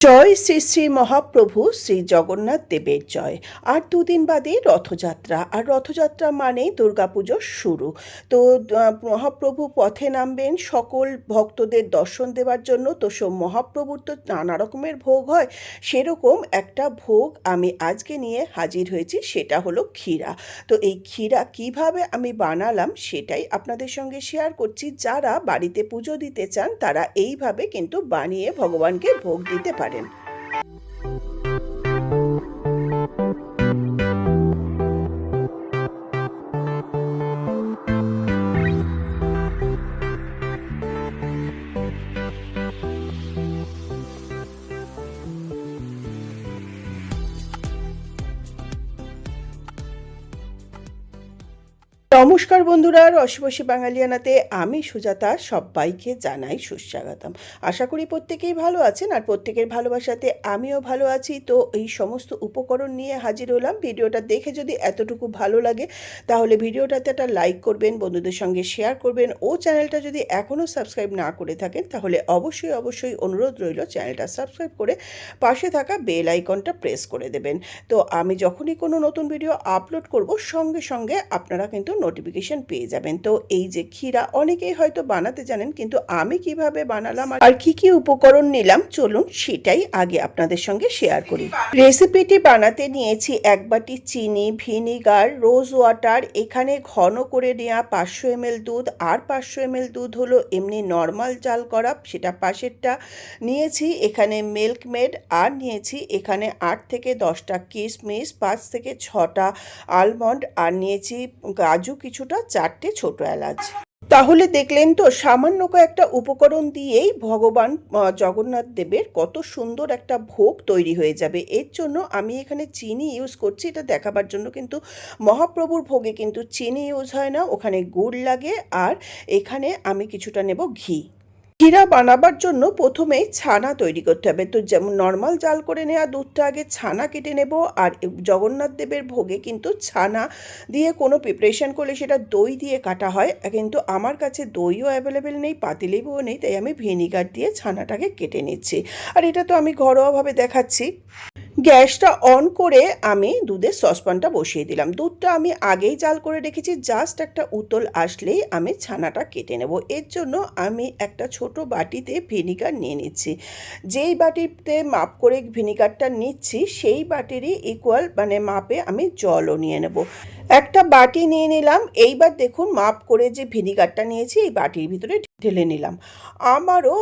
জয় শ্রী শ্রী মহাপ্রভু শ্রী জগন্নাথ দেবের জয়। আর দুদিন বাদে রথযাত্রা, আর রথযাত্রা মানেই দুর্গাপুজোর শুরু। তো মহাপ্রভু পথে নামবেন সকল ভক্তদের দর্শন দেওয়ার জন্য। তো মহাপ্রভুর তো নানা রকমের ভোগ হয়, সেরকম একটা ভোগ আমি আজকে নিয়ে হাজির হয়েছি, সেটা হলো ক্ষীরা। তো এই ক্ষীরা কিভাবে আমি বানালাম সেটাই আপনাদের সঙ্গে শেয়ার করছি। যারা বাড়িতে পুজো দিতে চান তারা এইভাবে কিন্তু বানিয়ে ভগবানকে ভোগ দিতে পারেন। নমস্কার বন্ধুরা, রসবশী বাঙালিয়ানাতে আমি সুজাতা সবাইকে জানাই সুস্বাগতম। আশা করি প্রত্যেকেই ভালো আছেন, আর প্রত্যেকের ভালোবাসাতে আমিও ভালো আছি। তো এই সমস্ত উপকরণ নিয়ে হাজির হলাম। ভিডিওটা দেখে যদি এতটুকু ভালো লাগে তাহলে ভিডিওটাতে একটা লাইক করবেন, বন্ধুদের সঙ্গে শেয়ার করবেন, ও চ্যানেলটা যদি এখনও সাবস্ক্রাইব না করে থাকেন তাহলে অবশ্যই অনুরোধ রইল চ্যানেলটা সাবস্ক্রাইব করে পাশে থাকা বেল আইকনটা প্রেস করে দেবেন। তো আমি যখনই কোনো নতুন ভিডিও আপলোড করব সঙ্গে সঙ্গে আপনারা কিন্তু নোটিফিকেশন পেয়ে যাবেন। তো এই যে ক্ষীরা অনেকেই হয়তো বানাতে জানেন, কিন্তু আমি কিভাবে বানালাম আর কি কি উপকরণ নিলাম চলুন সেটাই আগে আপনাদের সঙ্গে শেয়ার করি। রেসিপিটি বানাতে নিয়েছি 1 বাটি চিনি, ভিনিগার, রোজ ওয়াটার, এখানে ঘন করে নেওয়া 500 ml দুধ, আর 500 ml দুধ হলো এমনি নর্মাল জাল করা, সেটা পাশেরটা নিয়েছি। এখানে মিল্ক মেড, আর নিয়েছি এখানে 8 থেকে 10টা কিশমিশ, 5 থেকে 6টা আলমন্ড, আর নিয়েছি কাজু কিছুটা, 4টে ছোট এলাচ। তাহলে দেখলেন তো সামান্য কয়েকটা উপকরণ দিয়েই ভগবান জগন্নাথ দেবের কত সুন্দর একটা ভোগ তৈরি হয়ে যাবে। এর জন্য আমি এখানে চিনি ইউজ করছি, এটা দেখাবার জন্য। কিন্তু মহাপ্রভুর ভোগে কিন্তু চিনি ইউজ হয় না, ওখানে গুড় লাগে। আর এখানে আমি কিছুটা নেব ঘি। ক্ষীরা বানাবার জন্য প্রথমেই ছানা তৈরি করতে হবে। তো যেমন নর্মাল জাল করে নেওয়া দুধটা আগে ছানা কেটে নেব। আর জগন্নাথ দেবের ভোগে কিন্তু ছানা দিয়ে কোনো প্রিপারেশন করলে সেটা দই দিয়ে কাটা হয়, কিন্তু আমার কাছে দইও অ্যাভেলেবেল নেই, পাতিলেবুও নেই, তাই আমি ভিনিগার দিয়ে ছানাটাকে কেটে নিচ্ছি। আর এটা তো আমি ঘরোয়াভাবে দেখাচ্ছি। গ্যাসটা অন করে আমি দুধের সসপ্যানটা বসিয়ে দিলাম। দুধটা আমি আগেই জাল করে রেখেছি, জাস্ট একটা উতল আসলেই আমি ছানাটা কেটে নেব। এর জন্য আমি একটা ছোট বাটিতে ভিনিগার নিয়ে নিচ্ছি। যেই বাটিতে মাপ করে ভিনিগারটা নিচ্ছি সেই বাটিরই ইকুয়াল মাপে আমি জলও নিয়ে নেব। একটা বাটি নিয়ে নিলাম। এইবার দেখুন মাপ করে যে ভিনিগারটা নিয়েছি এই বাটির ভিতরে ঢেলে নিলাম। আমারও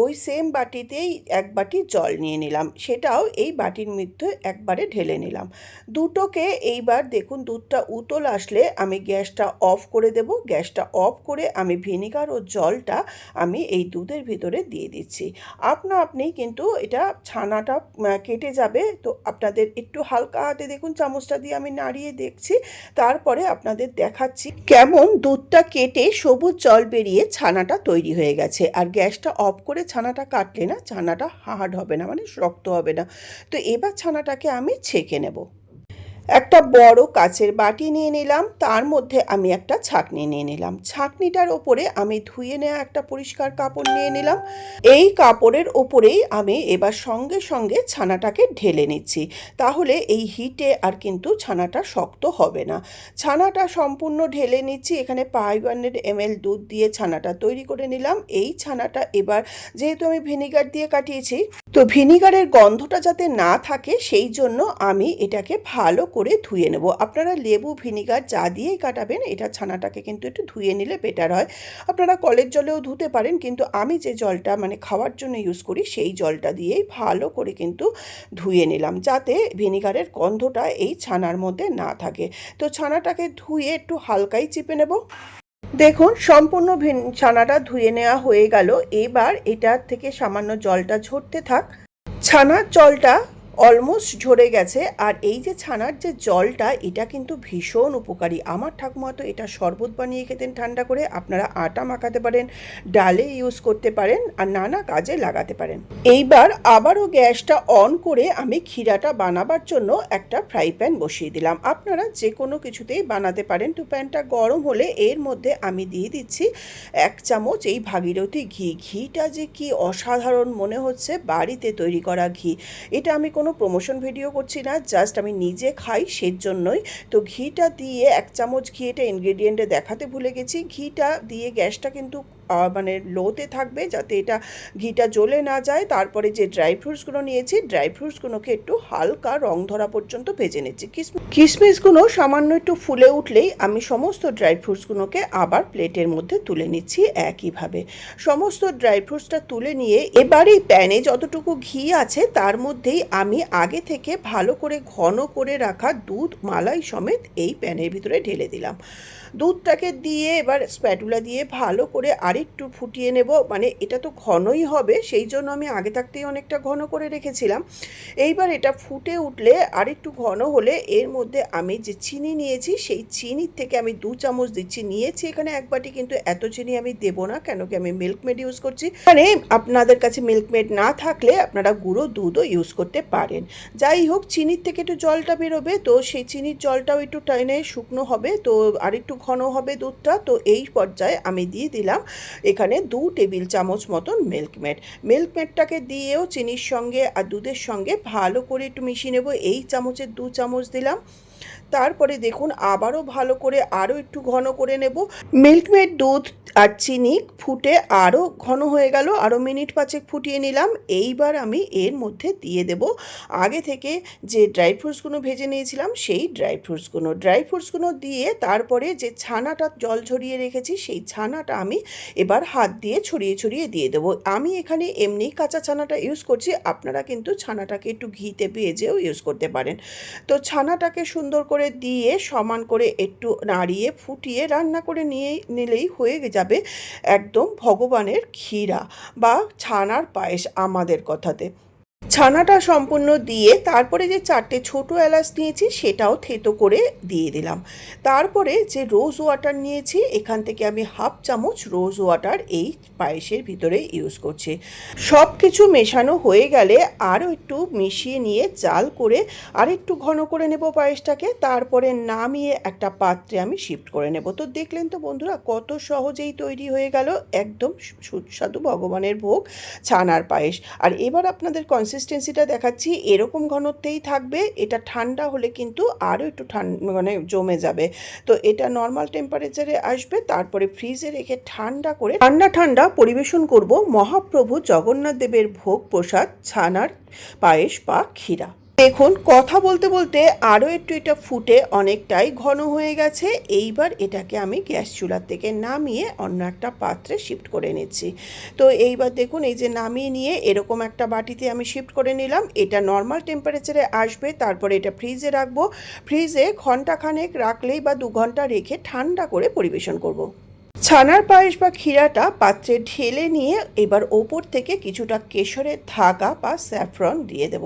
ওই সেম বাটিতেই 1 বাটি জল নিয়ে নিলাম, সেটাও এই বাটির মধ্যে একবারে ঢেলে নিলাম। দুটোকে এইবার দেখুন দুধটা উতল আসলে আমি গ্যাসটা অফ করে দেব। গ্যাসটা অফ করে আমি ভিনিগার ও জলটা আমি এই দুধের ভিতরে দিয়ে দিচ্ছি। আপনি কিন্তু এটা ছানাটা কেটে যাবে, তো আপনাদের একটু হালকা হাতে দেখুন চামচটা দিয়ে আমি নাড়িয়ে দেখছি, তারপরে আপনাদের দেখাচ্ছি কেমন দুধটা কেটে সবুজ জল বেরিয়ে ছানাটা তৈরি হয়ে গেছে। আর গ্যাসটা অফ করে ছানাটা কাটলে না ছানাটা হার্ড হবে না, শক্ত হবে না। তো এবার ছানাটাকে আমি ছেঁকে নেব। একটা বড় কাচের বাটি নিয়ে নিলাম, তার মধ্যে আমি একটা ছাঁকনি নিয়ে নিলাম। ছাঁকনিটার ওপরে আমি ধুয়ে নেওয়া একটা পরিষ্কার কাপড় নিয়ে নিলাম। এই কাপড়ের ওপরেই আমি এবার সঙ্গে সঙ্গে ছানাটাকে ঢেলে নিচ্ছি, তাহলে এই হিটে আর কিন্তু ছানাটা শক্ত হবে না। ছানাটা সম্পূর্ণ ঢেলে নিচ্ছি। এখানে 500 ml দুধ দিয়ে ছানাটা তৈরি করে নিলাম। এই ছানাটা এবার যেহেতু আমি ভিনিগার দিয়ে কাটিয়েছি, তো ভিনিগারের গন্ধটা যাতে না থাকে সেই জন্য আমি এটাকে ভালো করে ধুয়ে নেব। আপনারা লেবু ভিনিগার যা দিয়েই কাটাবেন, এটা ছানাটাকে কিন্তু একটু ধুয়ে নিলে বেটার হয়। আপনারা কলের জলেও ধুতে পারেন, কিন্তু আমি যে জলটা খাওয়ার জন্য ইউজ করি সেই জলটা দিয়েই ভালো করে কিন্তু ধুয়ে নিলাম, যাতে ভিনিগারের গন্ধটা এই ছানার মধ্যে না থাকে। তো ছানাটাকে ধুয়ে একটু হালকাই চিপে নেব। দেখুন সম্পূর্ণ ছানাটা ধুয়ে নেওয়া হয়ে গেল। এবার এটার থেকে সামান্য জলটা ঝরতে থাক। ছানার জলটা অলমোস্ট ঝরে গেছে। আর এই যে ছানার যে জলটা, এটা কিন্তু ভীষণ উপকারী। আমার ঠাকুমা তো এটা শরবত বানিয়ে খেতেন ঠান্ডা করে। আপনারা আটা মাখাতে পারেন, ডালে ইউজ করতে পারেন, আর নানা কাজে লাগাতে পারেন। এইবার আবারও গ্যাসটা অন করে আমি ক্ষীরাটা বানাবার জন্য একটা ফ্রাই প্যান বসিয়ে দিলাম। আপনারা যে কোনো কিছুতেই বানাতে পারেন। তো প্যানটা গরম হলে এর মধ্যে আমি দিয়ে দিচ্ছি 1 চামচ এই ভাগীরথী ঘি। ঘিটা যে কি অসাধারণ মনে হচ্ছে, বাড়িতে তৈরি করা ঘি। এটা আমি কোনো প্রমোশন ভিডিও করছি না, জাস্ট আমি নিজে খাই সেজন্যই। তো ঘিটা দিয়ে 1 চামচ ঘি, এটা ইনগ্রেডিয়েন্টে দেখাতে ভুলে গেছি। ঘিটা দিয়ে গ্যাসটা কিন্তু মানে লোতে থাকবে, যাতে এটা ঘিটা জ্বলে না যায়। তারপরে যে ড্রাই ফ্রুটসগুলো নিয়েছি, ড্রাই ফ্রুটসগুলোকে একটু হালকা রং ধরা পর্যন্ত ভেজে নিচ্ছি। কিশমিশগুলো সামান্য একটু ফুলে উঠলেই আমি সমস্ত ড্রাই ফ্রুটসগুলোকে আবার প্লেটের মধ্যে তুলে নিচ্ছি। একইভাবে সমস্ত ড্রাই ফ্রুটসটা তুলে নিয়ে এবার এই প্যানে যতটুকু ঘি আছে তার মধ্যেই আমি আগে থেকে ভালো করে ঘন করে রাখা দুধ মালাই সমেত এই প্যানের ভিতরে ঢেলে দিলাম। দুধটাকে দিয়ে এবার স্প্যাটুলা দিয়ে ভালো করে আরেকটু ফুটিয়ে নেব। মানে এটা তো ঘনই হবে, সেই জন্য আমি আগে থাকতেই অনেকটা ঘন করে রেখেছিলাম। এইবার এটা ফুটে উঠলে আরেকটু ঘন হলে এর মধ্যে আমি যে চিনি নিয়েছি, সেই চিনির থেকে আমি 2 চামচ দিচ্ছি। নিয়েছি এখানে 1 বাটি, কিন্তু এত চিনি আমি দেবো না, কেন কি আমি মিল্কমেড ইউজ করছি। মানে আপনাদের কাছে মিল্কমেড না থাকলে আপনারা গুঁড়ো দুধও ইউজ করতে পারেন। যাই হোক, চিনির থেকে একটু জলটা বেরোবে, তো সেই চিনির জলটাও একটু টাইনে শুকনো হবে, তো আরেকটু ঘন হবে দুধটা। তো এই পর্যায়ে আমি দিয়ে দিলাম এখানে 2 টেবিল চামচ মতন মিল্কমেডটাকে দিয়েও চিনির সঙ্গে আর দুধের সঙ্গে ভালো করে একটু মিশিয়ে নেব। এই চামচের 2 চামচ দিলাম। তারপরে দেখুন আবারও ভালো করে আরও একটু ঘন করে নেব। মিল্কমেড, দুধ আর চিনি ফুটে আরও ঘন হয়ে গেল, আরও মিনিট 5 ফুটিয়ে নিলাম। এইবার আমি এর মধ্যে দিয়ে দেব আগে থেকে যে ড্রাই ফ্রুটসগুলো ভেজে নিয়েছিলাম, সেই ড্রাই ফ্রুটসগুলো দিয়ে তারপরে যে ছানাটা জল ঝরিয়ে রেখেছি, সেই ছানাটা আমি এবার হাত দিয়ে ছড়িয়ে ছড়িয়ে দিয়ে দেবো। আমি এখানে এমনি কাঁচা ছানাটা ইউজ করছি, আপনারা কিন্তু ছানাটাকে একটু ঘিতে ভেজেও ইউজ করতে পারেন। তো ছানাটাকে সুন্দর করে দিয়ে সমান করে একটু নাড়িয়ে ফুটিয়ে রান্না করে নিলেই হয়ে যাবে একদম ভগবানের ক্ষীরা বা ছানার পায়েস আমাদের কথাতে। ছানাটা সম্পূর্ণ দিয়ে তারপরে যে 4টে ছোটো এলাচ নিয়েছি সেটাও থেতো করে দিয়ে দিলাম। তারপরে যে রোজ ওয়াটার নিয়েছি, এখান থেকে আমি 1/2 চামচ রোজ ওয়াটার এই পায়েসের ভিতরে ইউজ করছি। সব কিছু মেশানো হয়ে গেলে আরও একটু মিশিয়ে নিয়ে জাল করে আর একটু ঘন করে নেব পায়েসটাকে। তারপরে নামিয়ে একটা পাত্রে আমি শিফট করে নেব। তো দেখলেন তো বন্ধুরা, কত সহজেই তৈরি হয়ে গেল একদম সুস্বাদু ভগবানের ভোগ ছানার পায়েস। আর এবার আপনাদের কনসিস্টেন্সিটা দেখাচ্ছি, এরকম ঘনত্বেই থাকবে। এটা ঠান্ডা হলে কিন্তু আরও একটু মানে জমে যাবে। তো এটা নর্মাল টেম্পারেচারে আসবে, তারপরে ফ্রিজে রেখে ঠান্ডা করে ঠান্ডা পরিবেশন করব মহাপ্রভু জগন্নাথ দেবের ভোগ প্রসাদ ছানার পায়েস বা ক্ষীরা। দেখুন কথা বলতে বলতে আরও একটু এটা ফুটে অনেকটাই ঘন হয়ে গেছে। এইবার এটাকে আমি গ্যাস চুলার থেকে নামিয়ে অন্য একটা পাত্রে শিফট করে নিচ্ছি। তো এইবার দেখুন এই যে নামিয়ে নিয়ে এরকম একটা বাটিতে আমি শিফট করে নিলাম। এটা নর্মাল টেম্পারেচারে আসবে, তারপরে এটা ফ্রিজে রাখবো। ফ্রিজে ঘন্টাখানেক রাখলেই বা 2 ঘন্টা রেখে ঠান্ডা করে পরিবেশন করব। ছানার পায়েস বা ক্ষীরাটা পাত্রে ঢেলে নিয়ে এবার ওপর থেকে কিছুটা কেশরের ধাগা বা স্যাফরন দিয়ে দেব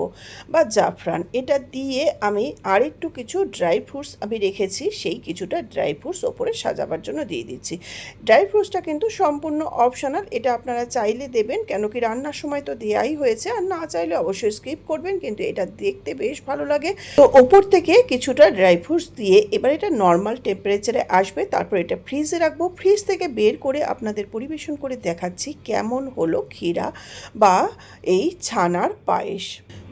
বা জাফরান। এটা দিয়ে আমি আরেকটু কিছু ড্রাই ফ্রুটস আমি রেখেছি, সেই কিছুটা ড্রাই ফ্রুটস ওপরে সাজাবার জন্য দিয়ে দিচ্ছি। ড্রাই ফ্রুটসটা কিন্তু সম্পূর্ণ অপশনাল, এটা আপনারা চাইলে দেবেন, কেন কি রান্নার সময় তো দেয়াই হয়েছে। আর না চাইলে অবশ্যই স্কিপ করবেন, কিন্তু এটা দেখতে বেশ ভালো লাগে। তো ওপর থেকে কিছুটা ড্রাই ফ্রুটস দিয়ে এবার এটা নর্মাল টেম্পারেচারে আসবে, তারপর এটা ফ্রিজে রাখবো। ফ্রিজ থেকে বের করে আপনাদের পরিবেশন করে দেখাচ্ছি কেমন হলো ক্ষীরা বা এই ছানার পায়েস।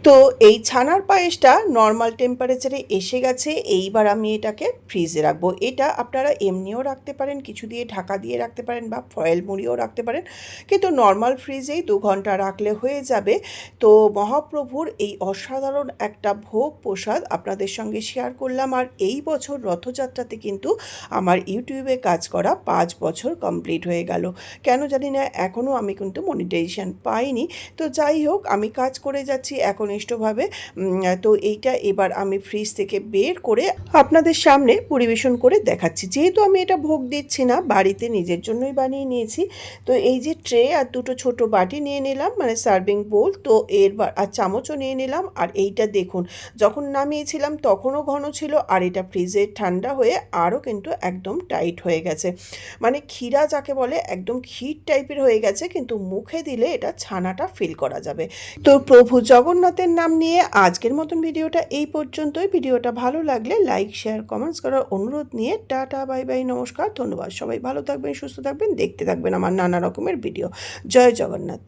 তো এই ছানার পায়েসটা নর্মাল টেম্পারেচারে এসে গেছে। এইবার আমি এটাকে ফ্রিজে রাখবো। এটা আপনারা এমনিও রাখতে পারেন, কিছু দিয়ে ঢাকা দিয়ে রাখতে পারেন বা ফয়েল মুড়িও রাখতে পারেন, কিন্তু নর্মাল ফ্রিজেই 2 ঘন্টা রাখলে হয়ে যাবে। তো মহাপ্রভুর এই অসাধারণ একটা ভোগ প্রসাদ আপনাদের সঙ্গে শেয়ার করলাম। আর এই বছর রথযাত্রাতে কিন্তু আমার ইউটিউবে কাজ করা 5 বছর কমপ্লিট হয়ে গেল। কেন জানি না এখনও আমি কিন্তু মনিটাইজেশন পাইনি। তো যাই হোক, আমি কাজ করে যাচ্ছি, এখন ঘনিষ্ঠভাবে। তো এইটা এবার আমি ফ্রিজ থেকে বের করে আপনাদের সামনে পরিবেশন করে দেখাচ্ছি। যেহেতু আমি এটা ভোগ দিচ্ছি না, বাড়িতে নিজের জন্যই বানিয়ে নিয়েছি। তো এই যে ট্রে আর দুটো ছোট বাটি নিয়ে নিলাম, মানে সার্ভিং বোল, তো আর চামচও নিয়ে নিলাম। আর এইটা দেখুন, যখন নামিয়েছিলাম তখনও ঘন ছিল, আর এটা ফ্রিজে ঠান্ডা হয়ে আরও কিন্তু একদম টাইট হয়ে গেছে। মানে ক্ষীরা যাকে বলে একদম ক্ষীর টাইপের হয়ে গেছে, কিন্তু মুখে দিলে এটা ছানাটা ফিল করা যাবে। তো প্রভু জগন্নাথের নাম নিয়ে আজকের মতন ভিডিওটা এই পর্যন্তই। ভিডিওটা ভালো লাগলে লাইক, শেয়ার, কমেন্টস করার অনুরোধ নিয়ে টাটা, বাই বাই, নমস্কার, ধন্যবাদ। সবাই ভালো থাকবেন, সুস্থ থাকবেন, দেখতে থাকবেন আমার নানা রকমের ভিডিও। জয় জগন্নাথ।